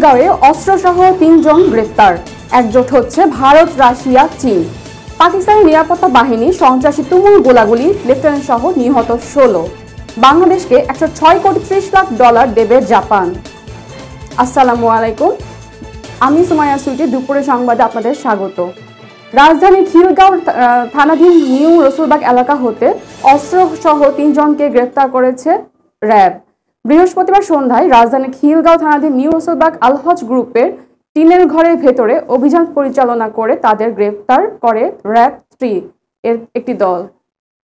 খিলগাঁওয়ে অস্ত্রসহ ৩ জন গ্রেপ্তার। একজোট হচ্ছে ভারত, রাশিয়া, চীন। পাকিস্তানের নিরাপত্তা বাহিনী সন্ত্রাসী তুমুল গোলাগুলি, লেফটেন্যান্ট সহ নিহত ১৬। বাংলাদেশকে $১০৬.৩০ লাখ দেবে জাপান। আসসালামু আলাইকুম, আমি সুমাইয়া সুইটি। দুপুরে সংবাদে আপনাদের স্বাগত। রাজধানীর খিলগাঁও থানাধীন নিউ রসুলবাগ এলাকা হতে অস্ত্রসহ ৩ জনকে গ্রেপ্তার করেছে র্যাব। বৃহস্পতিবার সন্ধ্যায় রাজধানীর খিলগাঁও থানাধীন নিউ রসুলবাগ আলহজ গ্রুপের টিনের ঘরের ভেতরে অভিযান পরিচালনা করে তাদের গ্রেপ্তার করে র্যাব 3 এর একটি দল।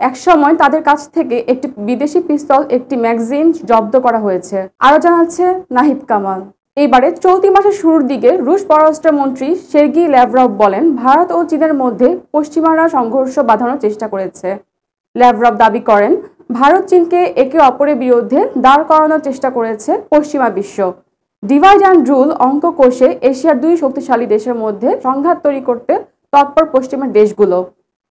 একসময় তাদের কাছ থেকে একটি বিদেশি পিস্তল, একটি ম্যাগাজিন জব্দ করা হয়েছে। আরো জানাচ্ছে নাহিদ কামাল। এইবারে চলতি মাসের শুরুর দিকে রুশ পররাষ্ট্রমন্ত্রী সের্গি ল্যাভরভ বলেন, ভারত ও চীনের মধ্যে পশ্চিমারা সংঘর্ষ বাঁধানোর চেষ্টা করেছে। ল্যাভরভ দাবি করেন, ভারত চীনকে একে অপরের বিরুদ্ধে দাঁড় করানোর চেষ্টা করেছে পশ্চিমা বিশ্ব। ডিভাইড অ্যান্ড রুল অঙ্ক কষে এশিয়ার 2 শক্তিশালী দেশের মধ্যে সংঘাত তৈরি করতে তৎপর পশ্চিমের দেশগুলো।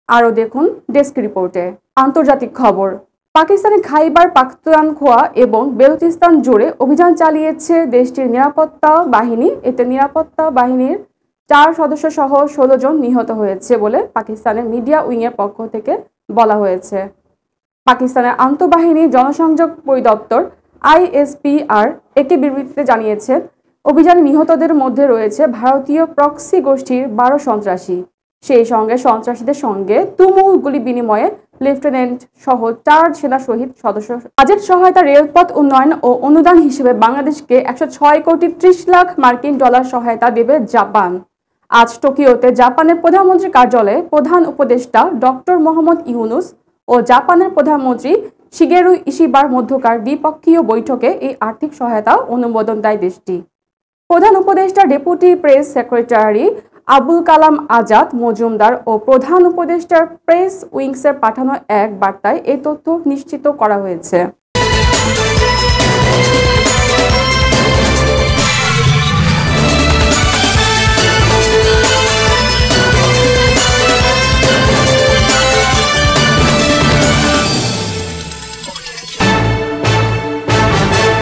আরও দেখুন ডেস্ক রিপোর্টে। আন্তর্জাতিক খবর। পাকিস্তানের খাইবার পাখতুনখোয়া এবং বেলুচিস্তান জুড়ে অভিযান চালিয়েছে দেশটির নিরাপত্তা বাহিনী। এতে নিরাপত্তা বাহিনীর 4 সদস্য সহ 16 জন নিহত হয়েছে বলে পাকিস্তানের মিডিয়া উইংয়ের পক্ষ থেকে বলা হয়েছে। পাকিস্তানের আন্তঃবাহিনী জনসংযোগ পরিদপ্তর ISPR একটি বিবৃতিতে জানিয়েছে, অভিযানে নিহতদের মধ্যে রয়েছে ভারতীয় প্রক্সি গোষ্ঠীর 12 সন্ত্রাসী। সেই সঙ্গে সন্ত্রাসীদের সঙ্গে তুমুল গুলি বিনিময়ে লেফটেন্যান্ট সহ 4 সেনা শহীদ সদস্য। বাজেট সহায়তা, রেলপথ উন্নয়ন ও অনুদান হিসেবে বাংলাদেশকে $106.30 লাখ সহায়তা দেবে জাপান। আজ টোকিওতে জাপানের প্রধানমন্ত্রীর কার্যালয়ে প্রধান উপদেষ্টা ডক্টর মোহাম্মদ ইউনুস ও জাপানের প্রধানমন্ত্রী শিগেরু ইশিবার মধ্যকার দ্বিপক্ষীয় বৈঠকে এই আর্থিক সহায়তা অনুমোদন দেয় দেশটি। প্রধান উপদেষ্টা deputy press secretary Abul Kalam Azad Majumdar ও প্রধান উপদেষ্টার প্রেস উইংসের পাঠানো এক বার্তায় এই তথ্য নিশ্চিত করা হয়েছে।